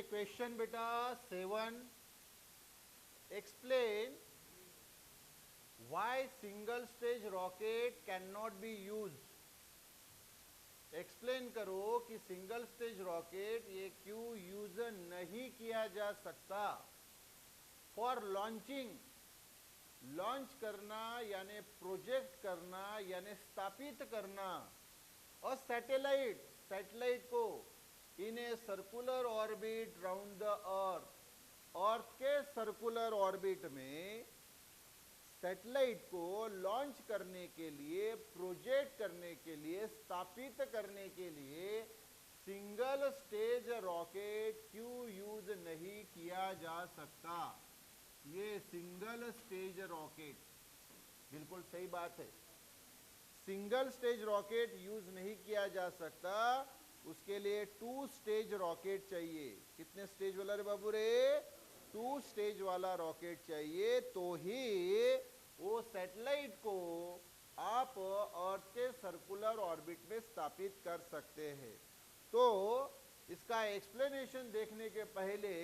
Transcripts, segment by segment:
ये क्वेश्चन बेटा 7, explain why single stage rocket can not B use. Explain करो कि सिंगल स्टेज रॉकेट ये क्यों यूज नहीं किया जा सकता फॉर लॉन्चिंग। लॉन्च करना यानी प्रोजेक्ट करना यानी स्थापित करना और सैटेलाइट, सैटेलाइट को in a circular orbit round the earth, earth के सर्कुलर ऑर्बिट में सैटेलाइट को लॉन्च करने के लिए, प्रोजेक्ट करने के लिए, स्थापित करने के लिए सिंगल स्टेज रॉकेट क्यों यूज नहीं किया जा सकता। ये सिंगल स्टेज रॉकेट, बिल्कुल सही बात है, सिंगल स्टेज रॉकेट यूज नहीं किया जा सकता, उसके लिए 2 स्टेज रॉकेट चाहिए। कितने स्टेज वाला रे बाबू रे? 2 स्टेज वाला रॉकेट चाहिए, तो ही वो सैटेलाइट को आप अर्थ के सर्कुलर ऑर्बिट में स्थापित कर सकते हैं। तो इसका एक्सप्लेनेशन देखने के पहले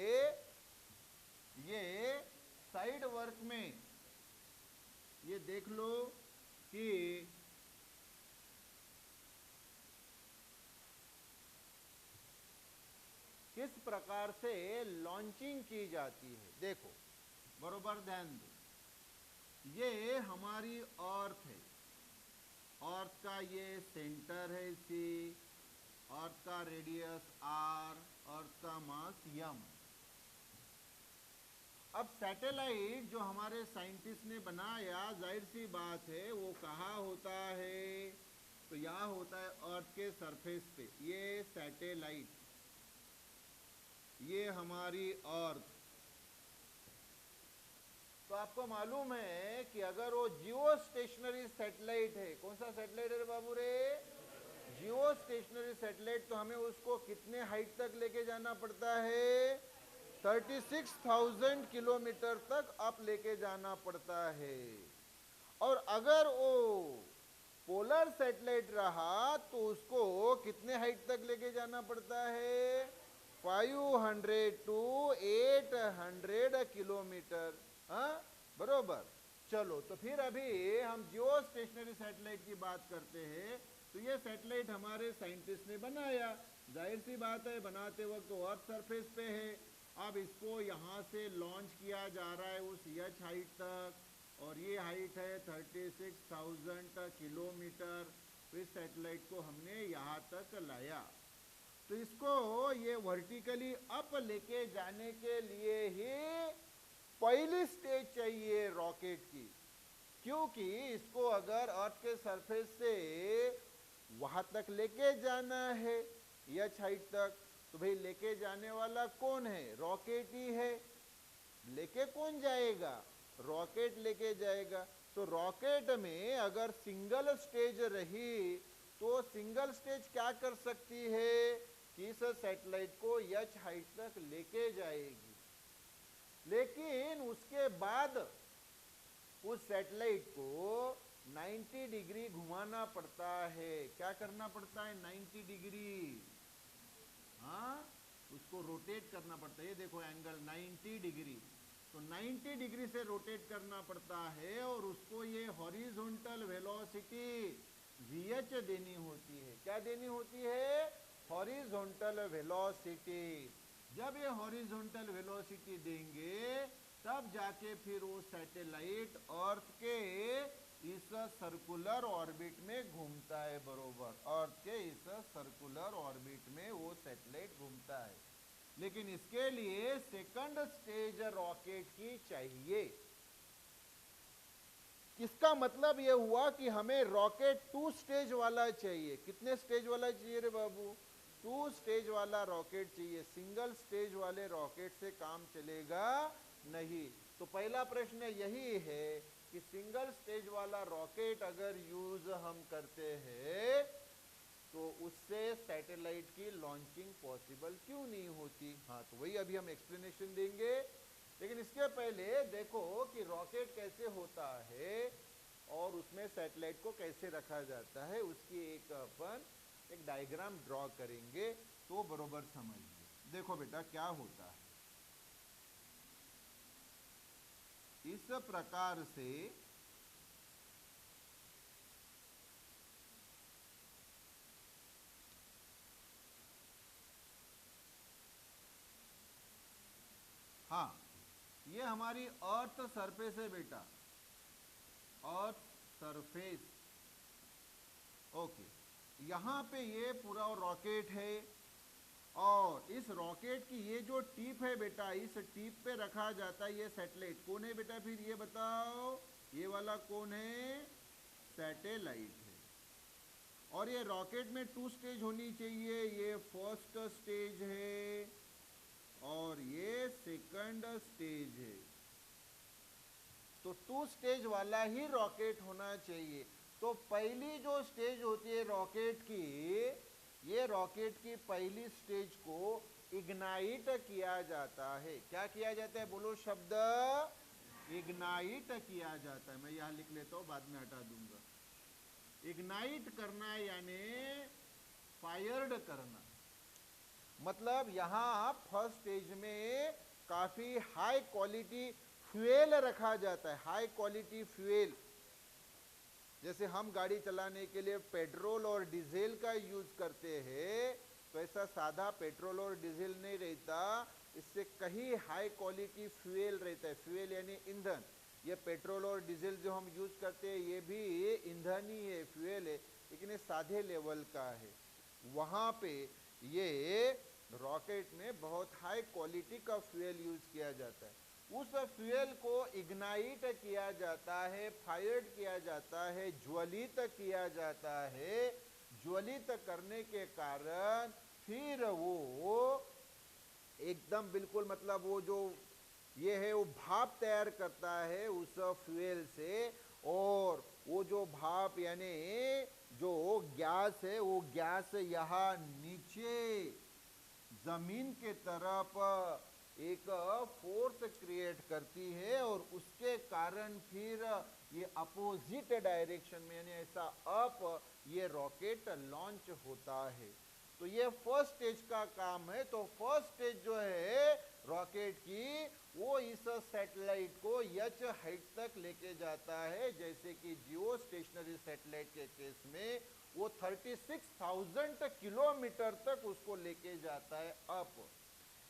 ये साइड वर्क में ये देख लो कि किस प्रकार से लॉन्चिंग की जाती है। देखो बरोबर ध्यान दो, ये हमारी अर्थ है, अर्थ का ये सेंटर है सी, अर्थ का रेडियस आर, अर्थ का मास यम। अब सैटेलाइट जो हमारे साइंटिस्ट ने बनाया, जाहिर सी बात है वो कहाँ होता है, तो यहाँ होता है अर्थ के सरफेस पे। ये सैटेलाइट, ये हमारी अर्थ। तो आपको मालूम है कि अगर वो जियो स्टेशनरी सैटेलाइट है, कौन सा सैटेलाइट है रे बाबू रे? जियो स्टेशनरी सैटेलाइट, तो हमें उसको कितने हाइट तक लेके जाना पड़ता है? 36,000 किलोमीटर तक आप लेके जाना पड़ता है। और अगर वो पोलर सैटेलाइट रहा तो उसको कितने हाइट तक लेके जाना पड़ता है? 500 to 800 किलोमीटर। हाँ बरोबर। चलो तो फिर अभी हम जियो स्टेशनरी सैटेलाइट की बात करते हैं। तो ये सैटेलाइट हमारे साइंटिस्ट ने बनाया, जाहिर सी बात है बनाते वक्त तो अर्थ सरफेस पे है। अब इसको यहाँ से लॉन्च किया जा रहा है उस एच हाइट तक, और ये हाइट है 36,000 किलोमीटर। तो इस सैटेलाइट को हमने यहाँ तक लाया। तो इसको ये वर्टिकली अप लेके जाने के लिए ही पहली स्टेज चाहिए रॉकेट की, क्योंकि इसको अगर अर्थ के सरफेस से वहां तक लेके जाना है एच हाइट तक, तो भाई लेके जाने वाला कौन है? रॉकेट ही है। लेके कौन जाएगा? रॉकेट लेके जाएगा। तो रॉकेट में अगर सिंगल स्टेज रही तो सिंगल स्टेज क्या कर सकती है कि इस सैटेलाइट को एच हाइट तक लेके जाएगी। लेकिन उसके बाद उस सैटेलाइट को 90 डिग्री घुमाना पड़ता है। क्या करना पड़ता है? 90 डिग्री, हाँ उसको रोटेट करना पड़ता है। ये देखो एंगल 90 डिग्री, तो 90 डिग्री से रोटेट करना पड़ता है, और उसको ये हॉरिजॉन्टल वेलोसिटी VH देनी होती है। क्या देनी होती है? Horizontal velocity. जब ये हॉरिजॉन्टल वेलोसिटी देंगे तब जाके फिर वो सैटेलाइट अर्थ के इस सर्कुलर ऑर्बिट में घूमता है। बरोबर, अर्थ के इस सर्कुलर ऑर्बिट में वो सैटेलाइट घूमता है। लेकिन इसके लिए सेकंड स्टेज रॉकेट की चाहिए। इसका मतलब यह हुआ कि हमें रॉकेट 2 स्टेज वाला चाहिए। कितने स्टेज वाला चाहिए रे बाबू? 2 स्टेज वाला रॉकेट चाहिए। सिंगल स्टेज वाले रॉकेट से काम चलेगा नहीं। तो पहला प्रश्न यही है कि सिंगल स्टेज वाला रॉकेट अगर यूज हम करते हैं तो उससे सैटेलाइट की लॉन्चिंग पॉसिबल क्यों नहीं होती। हाँ तो वही अभी हम एक्सप्लेनेशन देंगे। लेकिन इसके पहले देखो कि रॉकेट कैसे होता है और उसमें सैटेलाइट को कैसे रखा जाता है, उसकी एक अपन एक डायग्राम ड्रॉ करेंगे तो बरोबर समझिए। देखो बेटा क्या होता है, इस प्रकार से हाँ, ये हमारी अर्थ सरफेस है बेटा, अर्थ सरफेस। ओके, यहाँ पे ये पूरा रॉकेट है, और इस रॉकेट की ये जो टिप है बेटा, इस टिप पे रखा जाता है ये सैटेलाइट। कौन है बेटा फिर ये बताओ, ये वाला कौन है, सैटेलाइट है। और ये रॉकेट में 2 स्टेज होनी चाहिए, ये फर्स्ट स्टेज है और ये सेकंड स्टेज है। तो 2 स्टेज वाला ही रॉकेट होना चाहिए। तो पहली जो स्टेज होती है रॉकेट की, ये रॉकेट की पहली स्टेज को इग्नाइट किया जाता है। क्या किया जाता है, बोलो शब्द, इग्नाइट किया जाता है। मैं यहां लिख लेता हूं, बाद में हटा दूंगा। इग्नाइट करना यानी फायर्ड करना, मतलब यहां फर्स्ट स्टेज में काफी हाई क्वालिटी फ्यूल रखा जाता है, हाई क्वालिटी फ्यूल। जैसे हम गाड़ी चलाने के लिए पेट्रोल और डीजल का यूज करते हैं, तो ऐसा सादा पेट्रोल और डीजल नहीं रहता, इससे कहीं हाई क्वालिटी फ्यूल रहता है। फ्यूल यानी ईंधन। ये पेट्रोल और डीजल जो हम यूज करते हैं ये भी ईंधन ही है, फ्यूल है, लेकिन ये सादे लेवल का है। वहां पे ये रॉकेट में बहुत हाई क्वालिटी का फ्यूल यूज किया जाता है। उस फ्यूल को इग्नाइट किया जाता है, फायर्ड किया जाता है, ज्वलित किया जाता है। ज्वलित करने के कारण फिर वो एकदम बिल्कुल, मतलब वो जो ये है वो भाप तैयार करता है उस फ्यूल से, और वो जो भाप यानी जो गैस है, वो गैस यहाँ नीचे जमीन के तरफ एक फोर्स क्रिएट करती है, और उसके कारण फिर ये अपोजिट डायरेक्शन में यानी ऐसा अप ये रॉकेट लॉन्च होता है। तो ये फर्स्ट स्टेज का काम है। तो फर्स्ट स्टेज जो है रॉकेट की, वो इस सैटेलाइट को एच हाइट तक लेके जाता है। जैसे कि जियो स्टेशनरी सैटेलाइट के केस में वो 36,000 किलोमीटर तक उसको लेके जाता है अप।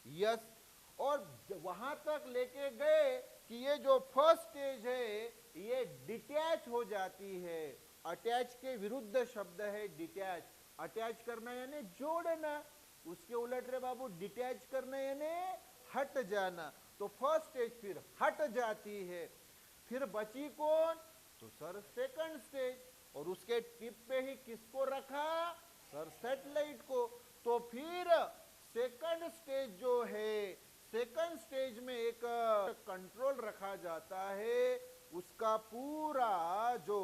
यस, और वहां तक लेके गए कि ये जो फर्स्ट स्टेज है ये डिटैच हो जाती है। अटैच के विरुद्ध शब्द है डिटैच। अटैच करना यानी जोड़ना, उसके उलट रे बाबू डिटैच करना यानी हट जाना। तो फर्स्ट स्टेज फिर हट जाती है। फिर बची कौन, तो सर सेकंड स्टेज, और उसके टिप पे ही किसको रखा, सर सैटेलाइट को। तो फिर सेकंड स्टेज जो है, सेकंड स्टेज में एक कंट्रोल रखा जाता है। उसका पूरा जो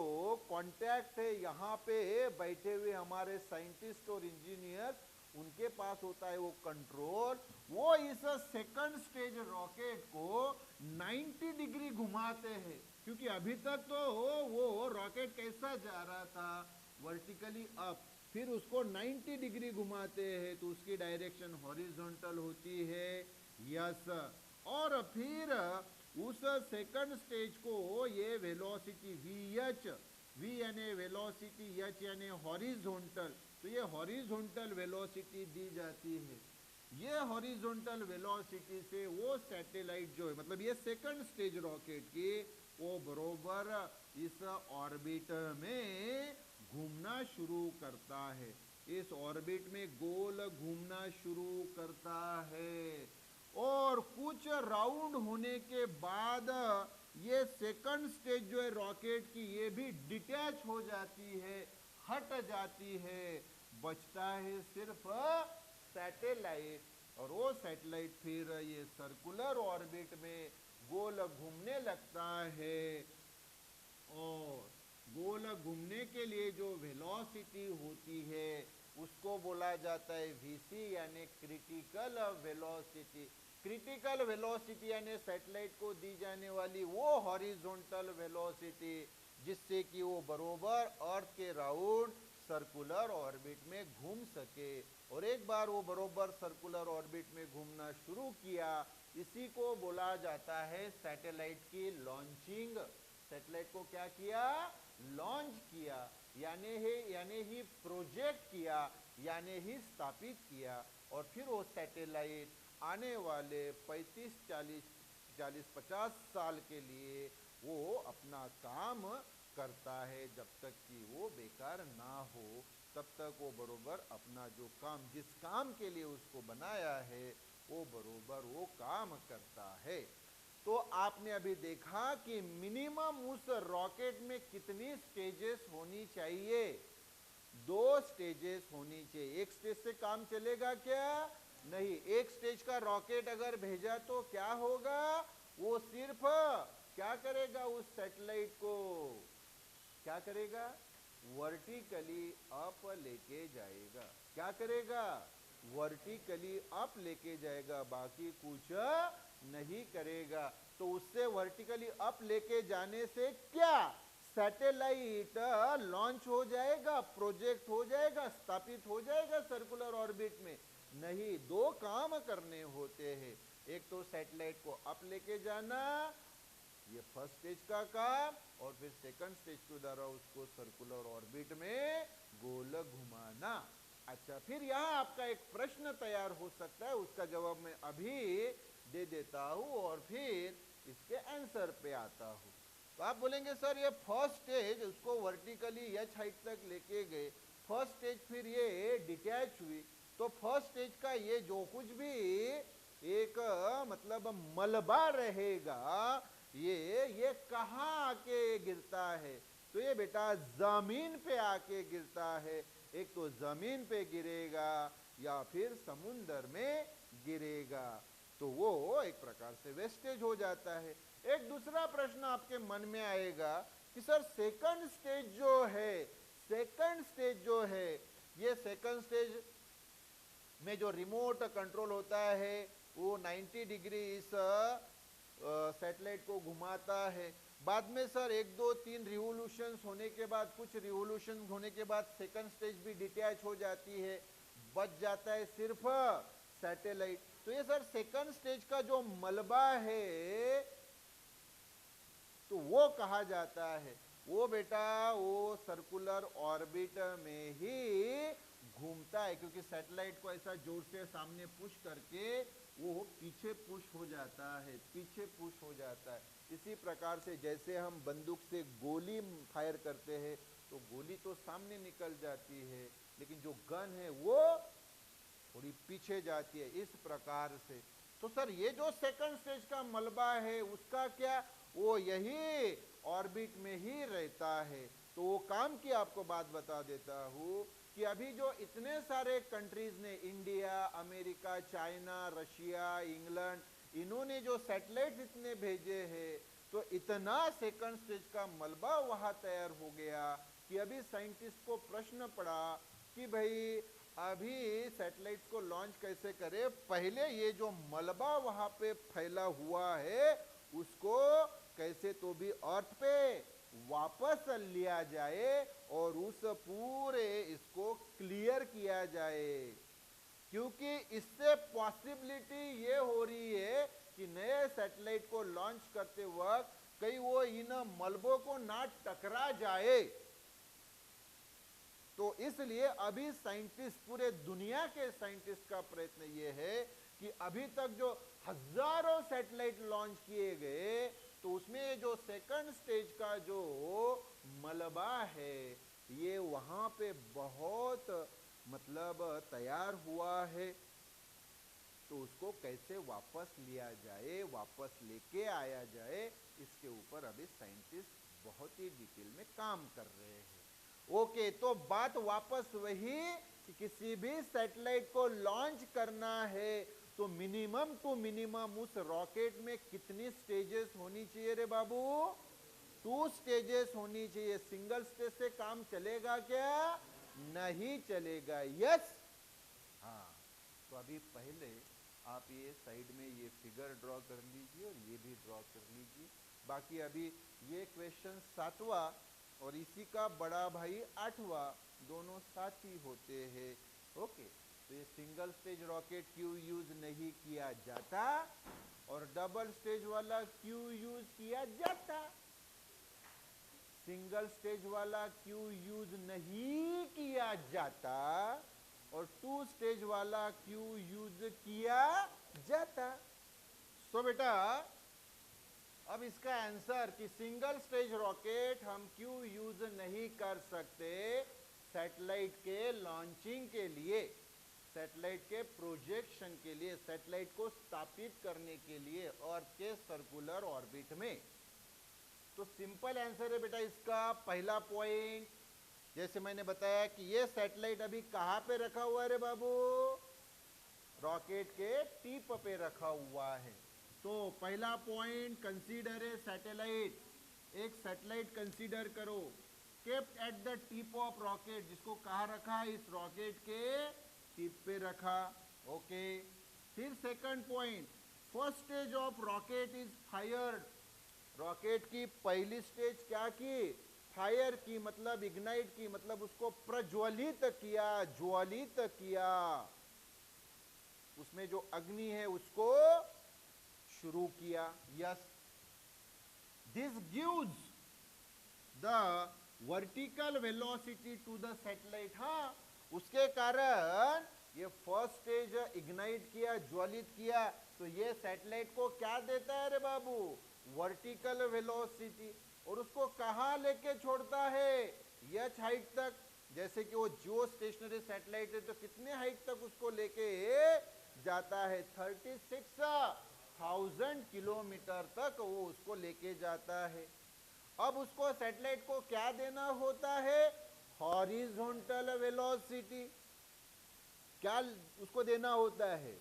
कांटेक्ट है यहाँ पे बैठे हुए हमारे साइंटिस्ट और इंजीनियर, उनके पास होता है वो कंट्रोल। वो इस सेकंड स्टेज रॉकेट को 90 डिग्री घुमाते हैं, क्योंकि अभी तक तो वो रॉकेट कैसा जा रहा था, वर्टिकली अप, फिर उसको 90 डिग्री घुमाते हैं तो उसकी डायरेक्शन हॉरिजॉन्टल होती है। यस, और फिर उस सेकंड स्टेज को ये वेलोसिटी वीएच, वी यानी वेलोसिटी, एच यानी हॉरिजॉन्टल, तो ये हॉरिजॉन्टल वेलोसिटी दी जाती है। ये हॉरिजॉन्टल वेलोसिटी से वो सैटेलाइट जो है, मतलब ये सेकंड स्टेज रॉकेट की, वो बरोबर इस ऑर्बिट में घूमना शुरू करता है। इस ऑर्बिट में गोल घूमना शुरू करता है, और कुछ राउंड होने के बाद ये सेकंड स्टेज जो है रॉकेट की, ये भी डिटैच हो जाती है, हट जाती है। बचता है सिर्फ सैटेलाइट, और वो सैटेलाइट फिर ये सर्कुलर ऑर्बिट में गोल घूमने लगता है। और गोल घूमने के लिए जो वेलोसिटी होती है उसको बोला जाता है वीसी यानी क्रिटिकल वेलोसिटी। क्रिटिकल वेलोसिटी यानी सैटेलाइट को दी जाने वाली वो हॉरिजॉन्टल वेलोसिटी जिससे कि वो बरोबर अर्थ के राउंड सर्कुलर ऑर्बिट में घूम सके। और एक बार वो बरोबर सर्कुलर ऑर्बिट में घूमना शुरू किया, इसी को बोला जाता है सैटेलाइट की लॉन्चिंग। सैटेलाइट को क्या किया? लॉन्च किया, यानी ही प्रोजेक्ट किया, यानी ही स्थापित किया। और फिर वो सैटेलाइट आने वाले 35-40-50 साल के लिए वो अपना काम करता है। जब तक कि वो बेकार ना हो तब तक वो बरोबर अपना जो काम, जिस काम के लिए उसको बनाया है, वो बरोबर वो काम करता है। तो आपने अभी देखा कि मिनिमम उस रॉकेट में कितनी स्टेजेस होनी चाहिए? 2 स्टेजेस होनी चाहिए। एक स्टेज से काम चलेगा क्या? नहीं। एक स्टेज का रॉकेट अगर भेजा तो क्या होगा? वो सिर्फ क्या करेगा? उस सैटेलाइट को क्या करेगा? वर्टिकली अप लेके जाएगा। क्या करेगा? वर्टिकली अप लेके जाएगा, बाकी कुछ नहीं करेगा। तो उससे वर्टिकली अप लेके जाने से क्या? सैटेलाइट लॉन्च हो जाएगा, प्रोजेक्ट हो जाएगा, स्थापित हो जाएगा सर्कुलर ऑर्बिट में? नहीं। 2 काम करने होते हैं। एक तो सैटेलाइट को अप लेके जाना, ये फर्स्ट स्टेज का काम, और फिर सेकंड स्टेज के द्वारा उसको सर्कुलर ऑर्बिट में गोल घुमाना। अच्छा, फिर यहां आपका एक प्रश्न तैयार हो सकता है, उसका जवाब मैं अभी दे देता हूं और फिर इसके आंसर पे आता हूं। तो आप बोलेंगे सर ये फर्स्ट स्टेज उसको वर्टिकली एच हाइट तक लेके गए, फर्स्ट स्टेज फिर ये डिटैच हुई, तो फर्स्ट स्टेज का ये जो कुछ भी एक मतलब मलबा रहेगा, ये कहाँ आके गिरता है? तो ये बेटा जमीन पे आके गिरता है। एक तो जमीन पे गिरेगा या फिर समुंदर में गिरेगा, तो वो एक प्रकार से वेस्टेज हो जाता है। एक दूसरा प्रश्न आपके मन में आएगा कि सर सेकंड स्टेज जो है, ये सेकंड स्टेज में जो रिमोट कंट्रोल होता है वो 90 डिग्री इस सैटेलाइट को घुमाता है। बाद में सर 1 2 3 रिवोल्यूशंस होने के बाद, कुछ रिवोल्यूशन होने के बाद सेकंड स्टेज भी डिटैच हो जाती है, बच जाता है सिर्फ सैटेलाइट। तो ये सर सेकंड स्टेज का जो मलबा है तो वो कहा जाता है, वो बेटा वो सर्कुलर ऑर्बिट में ही घूमता है, क्योंकि सैटेलाइट को ऐसा जोर से सामने पुश करके वो पीछे पुश हो जाता है, इसी प्रकार से जैसे हम बंदूक से गोली फायर करते हैं तो गोली तो सामने निकल जाती है, लेकिन जो गन है वो थोड़ी पीछे जाती है, इस प्रकार से। तो सर ये जो सेकंड स्टेज का मलबा है उसका क्या? वो यही ऑर्बिट में ही रहता है। तो वो काम की आपको बात बता देता हूं कि अभी जो इतने सारे कंट्रीज ने, India, America, China, Russia, England, इन्होंने जो सैटेलाइट इतने भेजे हैं, तो इतना सेकंड स्टेज का मलबा वहां तैयार हो गया कि अभी साइंटिस्ट को प्रश्न पड़ा कि भाई अभी सैटेलाइट को लॉन्च कैसे करें? पहले ये जो मलबा वहां पे फैला हुआ है उसको कैसे तो भी अर्थ पे वापस लिया जाए और उस पूरे इसको क्लियर किया जाए, क्योंकि इससे पॉसिबिलिटी ये हो रही है कि नए सैटेलाइट को लॉन्च करते वक्त कहीं वो इन मलबों को ना टकरा जाए। तो इसलिए अभी साइंटिस्ट, पूरे दुनिया के साइंटिस्ट का प्रयत्न ये है कि अभी तक जो हजारों सैटेलाइट लॉन्च किए गए, तो उसमें जो सेकंड स्टेज का जो मलबा है ये वहां पे बहुत मतलब तैयार हुआ है, तो उसको कैसे वापस लिया जाए, वापस लेके आया जाए, इसके ऊपर अभी साइंटिस्ट बहुत ही डिटेल में काम कर रहे हैं। ओके, तो बात वापस वही कि किसी भी सैटेलाइट को लॉन्च करना है तो मिनिमम टू मिनिमम उस रॉकेट में कितनी स्टेजेस होनी चाहिए रे बाबू? 2 स्टेजेस होनी चाहिए। सिंगल स्टेज से काम चलेगा क्या? नहीं चलेगा। यस, हाँ। तो अभी पहले आप ये साइड में ये फिगर ड्रॉ कर लीजिए और ये भी ड्रॉ कर लीजिए। बाकी अभी ये क्वेश्चन 7वां और इसी का बड़ा भाई 8वां, दोनों साथी होते हैं। ओके, तो ये सिंगल स्टेज रॉकेट क्यों यूज नहीं किया जाता और डबल स्टेज वाला क्यों यूज किया जाता? सिंगल स्टेज वाला क्यों यूज नहीं किया जाता और टू स्टेज वाला क्यों यूज किया जाता? सो बेटा, अब इसका आंसर कि सिंगल स्टेज रॉकेट हम क्यों यूज नहीं कर सकते सैटेलाइट के लॉन्चिंग के लिए, सैटेलाइट के प्रोजेक्शन के लिए, सैटेलाइट को स्थापित करने के लिए अर्थ के सर्कुलर ऑर्बिट में। तो सिंपल आंसर है बेटा इसका पहला पॉइंट, जैसे मैंने बताया कि ये सैटेलाइट अभी कहां पे रखा हुआ है रे बाबू? रॉकेट के टिप पे रखा हुआ है। तो पहला पॉइंट कंसीडर है सैटेलाइट, एक सैटेलाइट कंसीडर करो kept at the tip of rocket, जिसको कहाँ रखा? इस रॉकेट के टिप पे रखा। ओके, फिर second point, first stage of rocket is fired, rocket की पहली स्टेज क्या की? फायर की, मतलब इग्नाइट की, मतलब उसको प्रज्वलित किया, ज्वलित किया, उसमें जो अग्नि है उसको शुरू किया। Yes, this gives the vertical velocity to the satellite. हाँ, उसके कारण ये फर्स्ट स्टेज इग्नाइट किया, ज्वलित किया, तो ये सैटेलाइट को क्या देता है रे बाबू? Vertical velocity. और उसको कहां लेके छोड़ता है? एच हाइट तक। जैसे कि वो जियो स्टेशनरी सैटेलाइट है तो कितने हाइट तक उसको लेके जाता है? 36,000 किलोमीटर तक वो उसको लेके जाता है। अब उसको सैटेलाइट को क्या देना होता है? Horizontal velocity. क्या उसको देना होता है?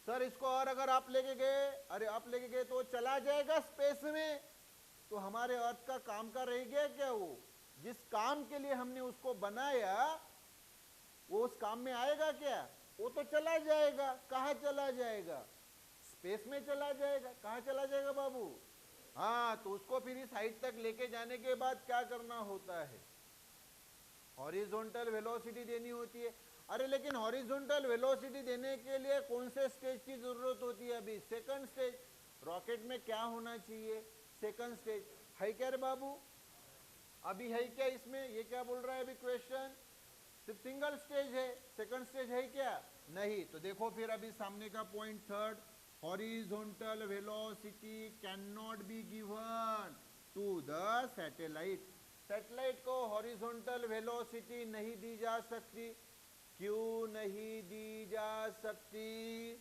सर इसको और अगर आप लेके गए, अरे आप लेके गए तो चला जाएगा स्पेस में, तो हमारे अर्थ का काम का रह गया क्या? वो जिस काम के लिए हमने उसको बनाया वो उस काम में आएगा क्या? वो तो चला जाएगा। कहाँ चला जाएगा? स्पेस में चला जाएगा। कहाँ चला जाएगा बाबू? हाँ, तो उसको फिर इस हाइट तक लेके जाने के बाद क्या करना होता है? हॉरिजॉन्टल वेलोसिटी देनी होती है। अरे लेकिन हॉरिजॉन्टल वेलोसिटी देने के लिए कौन से स्टेज की जरूरत होती है? अभी सेकंड स्टेज। रॉकेट में क्या होना चाहिए? Second stage. है क्या रे बाबू? अभी है क्या इसमें? ये क्या बोल रहा है अभी क्वेश्चन? सिर्फ सिंगल स्टेज है, सेकंड स्टेज है क्या? नहीं। तो देखो फिर अभी सामने का point third, horizontal velocity can not be given to the satellite. Satellite को हॉरिजॉन्टल वेलोसिटी नहीं दी जा सकती। क्यों नहीं दी जा सकती?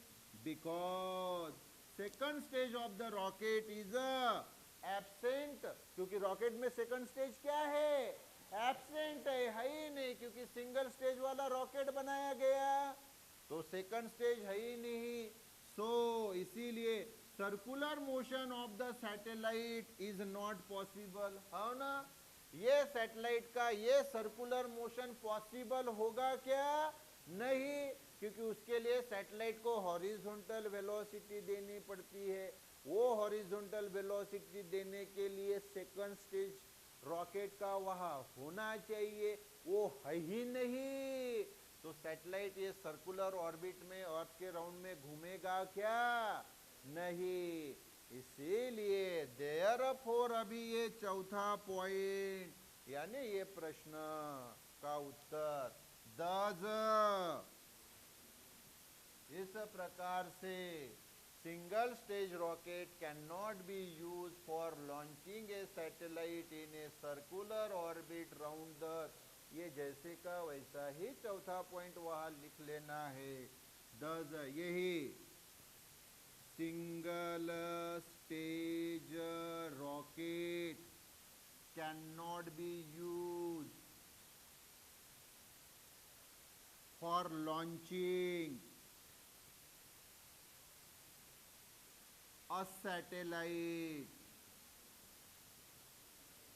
Because second stage of the rocket is absent. क्योंकि रॉकेट में सेकंड स्टेज क्या है? एब्सेंट है ही नहीं, क्योंकि सिंगल स्टेज वाला रॉकेट बनाया गया, तो सेकंड स्टेज है ही नहीं। सो इसीलिए circular motion of the satellite is not possible. है ना? ये सैटेलाइट का ये सर्कुलर मोशन पॉसिबल होगा क्या? नहीं, क्योंकि उसके लिए सैटेलाइट को हॉरिजॉन्टल वेलोसिटी देनी पड़ती है। वो हॉरिजॉन्टल वेलोसिटी देने के लिए सेकंड स्टेज रॉकेट का वहां होना चाहिए, वो है ही नहीं। तो सैटेलाइट ये सर्कुलर ऑर्बिट में अर्थ के राउंड में घूमेगा क्या? नहीं। इसीलिए देयरफॉर अभी ये चौथा पॉइंट यानी ये प्रश्न का उत्तर दज इस प्रकार से single stage rocket can not B use for launching A satellite in a circular orbit round the, ये जैसे का वैसा ही चौथा पॉइंट वहां लिख लेना है। दज यही single stage rocket can not B use for launching a satellite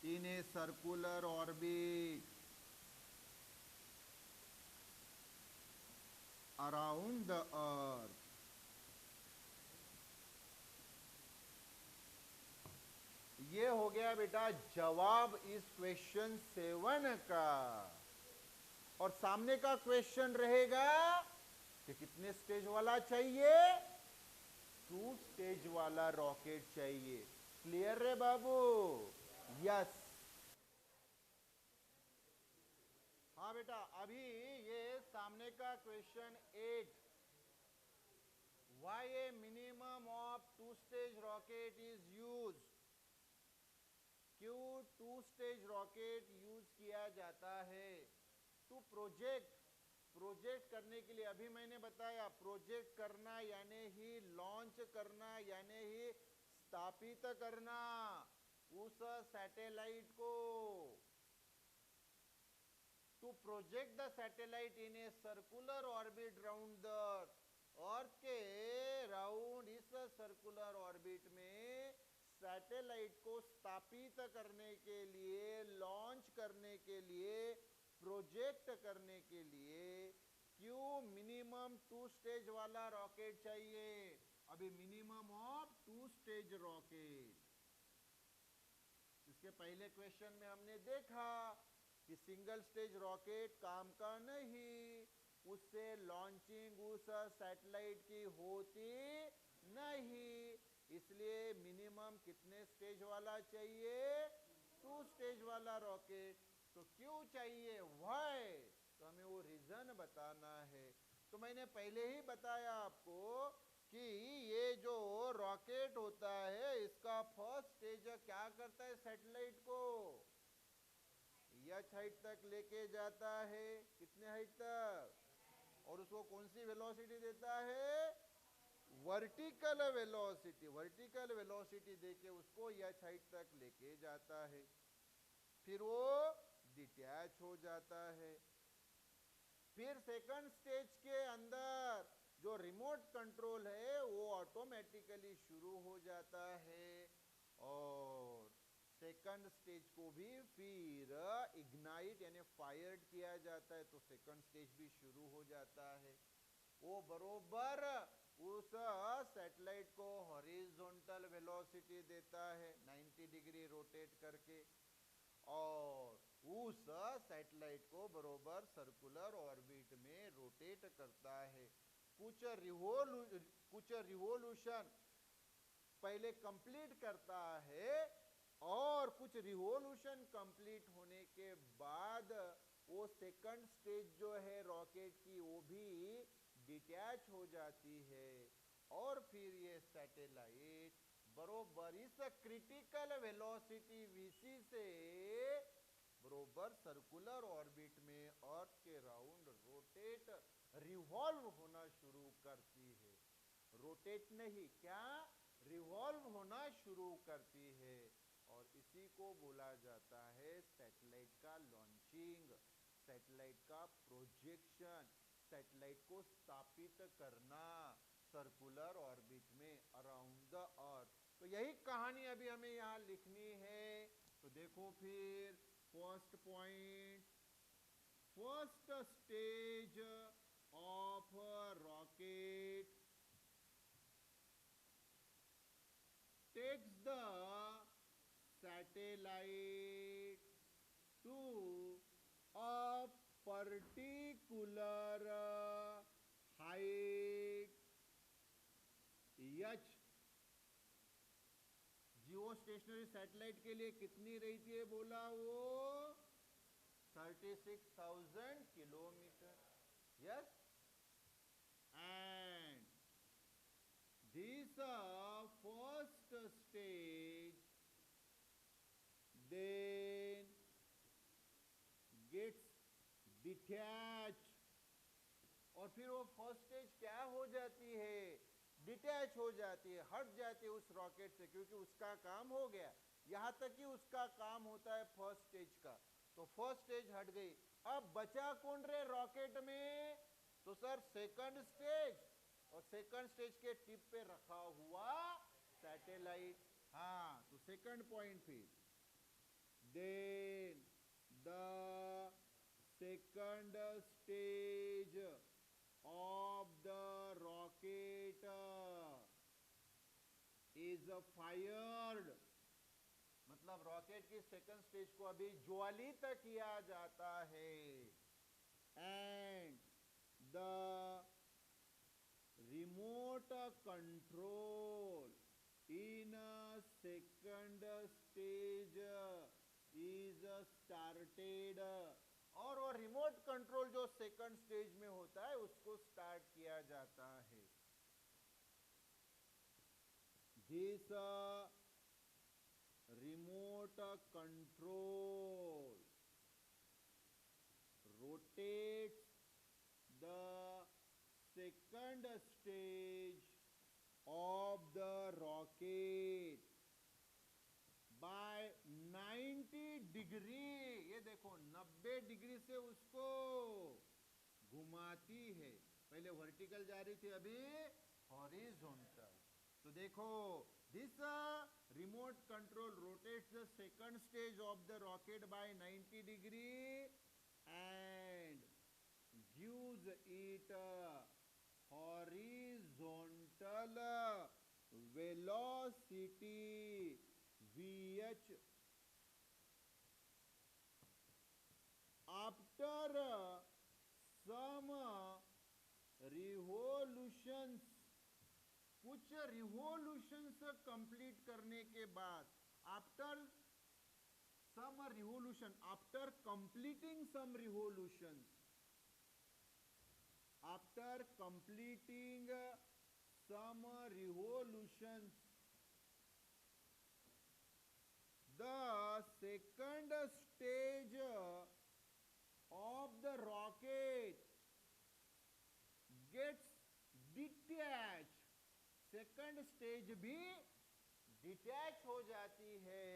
in a circular orbit around the earth। ये हो गया बेटा जवाब इस क्वेश्चन 7 का। और सामने का क्वेश्चन रहेगा कि कितने स्टेज वाला चाहिए, 2 स्टेज वाला रॉकेट चाहिए। क्लियर रे बाबू? यस। हाँ बेटा, अभी ये सामने का question 8, why A minimum of 2 stage rocket is use. क्यों 2 स्टेज रॉकेट यूज किया जाता है? टू प्रोजेक्ट करने के लिए, अभी मैंने बताया प्रोजेक्ट करना यानी ही लॉन्च करना, यानी ही स्थापित करना उस सैटेलाइट को। To project the satellite in a circular orbit round the earth के राउंड, इस सर्कुलर ऑर्बिट में सैटेलाइट को स्थापित करने के लिए, लॉन्च करने के लिए, प्रोजेक्ट करने के लिए क्यों मिनिमम 2 स्टेज वाला रॉकेट चाहिए? अभी मिनिमम ऑफ 2 स्टेज रॉकेट। इसके पहले क्वेश्चन में हमने देखा कि सिंगल स्टेज रॉकेट काम का नहीं, उससे लॉन्चिंग उस सैटेलाइट की होती नहीं, इसलिए मिनिमम कितने स्टेज वाला चाहिए? 2 स्टेज वाला रॉकेट। तो क्यों चाहिए, व्हाई, तो हमें वो रीजन बताना है। तो मैंने पहले ही बताया आपको कि ये जो रॉकेट होता है इसका फर्स्ट स्टेज क्या करता है, सैटेलाइट को एच हाइट तक लेके जाता है। कितने हाइट तक? और उसको कौन सी वेलोसिटी देता है? Vertical velocity. वर्टिकल वेलोसिटी देके उसको एच हाइट तक लेके जाता है, फिर वो डिटैच हो जाता है। फिर सेकंड स्टेज के अंदर जो रिमोट कंट्रोल है वो ऑटोमेटिकली शुरू हो जाता है, और सेकंड स्टेज को भी फिर इग्नाइट यानी फायर्ड किया जाता है, तो सेकंड स्टेज भी शुरू हो जाता है। वो बरोबर उस सैटेलाइट को हॉरिजॉन्टल वेलोसिटी देता है 90 डिग्री रोटेट करके, और उस सैटेलाइट को बरोबर सर्कुलर ऑर्बिट में रोटेट करता है। कुछ रिवोल्यूशन पहले कंप्लीट करता है, और कुछ रिवोल्यूशन कंप्लीट होने के बाद वो सेकंड स्टेज जो है रॉकेट की वो भी डिटैच हो जाती है, और फिर ये सैटेलाइट बरोबर इस क्रिटिकल वेलोसिटी वीसी से बरोबर सर्कुलर ऑर्बिट में अर्थ के राउंड रोटेट, रिवॉल्व होना शुरू करती है। रोटेट नहीं, क्या रिवॉल्व होना शुरू करती है, और इसी को बोला जाता है सैटेलाइट का लॉन्चिंग, सैटेलाइट का प्रोजेक्शन, सैटेलाइट को स्थापित करना सर्कुलर ऑर्बिट में अराउंड द अर्थ। तो यही कहानी अभी हमें यहां लिखनी है। तो देखो फिर first point, first stage of rocket takes the satellite to a particular height h। Jio stationery satellite के लिए कितनी रहती है बोला वो? 36,000 kilometre. Yes, and this first stage then gets detached, और फिर वो फर्स्ट स्टेज क्या हो जाती है? डिटैच हो जाती है, हट जाती है उस रॉकेट से, क्योंकि उसका काम हो गया। यहां तक कि उसका काम होता है फर्स्ट स्टेज का, तो फर्स्ट स्टेज हट गई। अब बचा कौन रे रॉकेट में? तो सर सेकंड स्टेज, और सेकंड स्टेज के टिप पे रखा हुआ सैटेलाइट। हाँ, तो सेकंड पॉइंट फिर, then the second stage of the rocket is fired, मतलब रॉकेट की सेकंड स्टेज को अभी ज्वालित किया जाता है, and the remote control in a second stage is started, और वो रिमोट कंट्रोल जो सेकंड स्टेज में होता है उसको स्टार्ट किया जाता है. This remote control rotates the second stage of the rocket by 90 degree. ये देखो 90 डिग्री से उसको घुमाती है. पहले वर्टिकल जा रही थी, अभी हॉरिजॉन्टल. तो देखो, this remote control rotates the second stage of the rocket by 90 degree and gives it horizontal velocity Vh after some revolutions. कुछ रिवोल्यूशंस कंप्लीट करने के बाद, after some revolution, after completing some revolutions, after completing some revolutions, the second stage of the rocket gets detached. Second stage भी detach हो जाती है.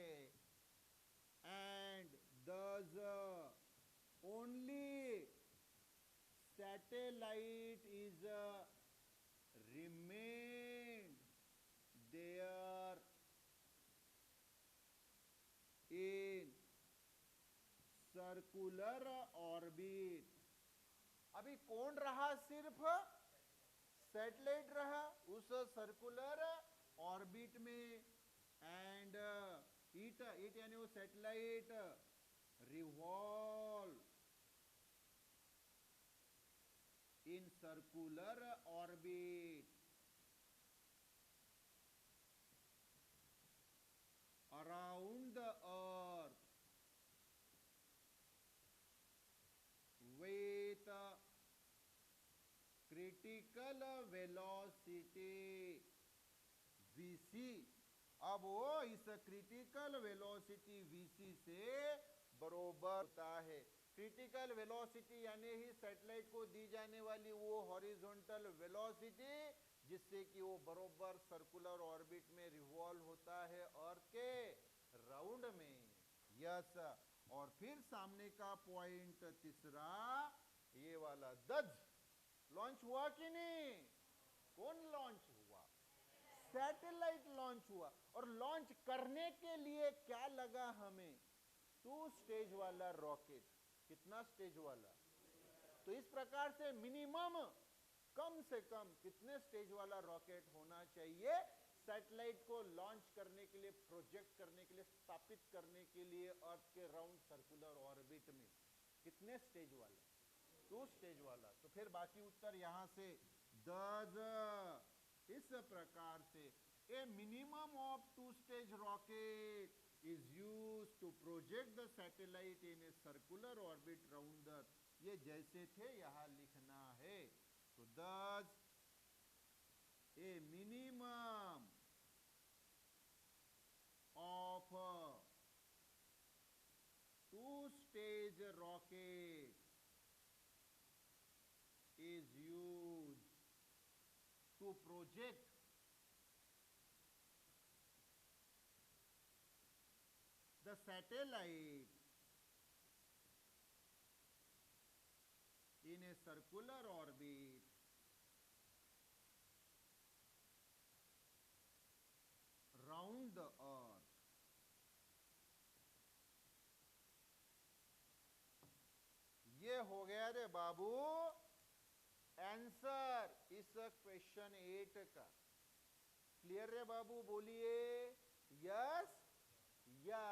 And thus only satellite is remained there in circular orbit. अभी कौन रहा? सिर्फ satellite रहा उस सर्कुलर ऑर्बिट में. एंड इट यानी वो satellite revolve in circular orbit around the earth with critical velocity Vc. अब वो इस क्रिटिकल वेलोसिटी Vc से बरोबर होता है. क्रिटिकल वेलोसिटी यानी ही सैटेलाइट को दी जाने वाली वो हॉरिजॉन्टल वेलोसिटी जिससे कि वो बरोबर सर्कुलर ऑर्बिट में रिवॉल्व होता है अर्थ के राउंड में. यस. और फिर सामने का पॉइंट तीसरा, ये वाला दज लॉन्च हुआ कि नहीं? कौन लॉन्च हुआ? सैटेलाइट लॉन्च हुआ. और लॉन्च करने के लिए क्या लगा हमें? 2 स्टेज वाला रॉकेट. कितना स्टेज वाला? तो इस प्रकार से मिनिमम कम से कम कितने स्टेज वाला रॉकेट होना चाहिए सैटेलाइट को लॉन्च करने के लिए, प्रोजेक्ट करने के लिए, स्थापित करने के लिए अर्थ के राउंड सर्कुलर ऑर्बिट में? कितने स्टेज वाला? 2 स्टेज वाला. तो फिर बाकी उत्तर यहां से दज. इस प्रकार से ए minimum of 2 stage rocket is used to project the satellite in a circular orbit round the earth. ये जैसे थे यहां लिखना है. तो thus a minimum of 2 stage rocket is used to project the satellite in a circular orbit round the earth. ये हो गया रे बाबू आंसर इस क्वेश्चन 8 का. क्लियर रे बाबू? बोलिए यस. या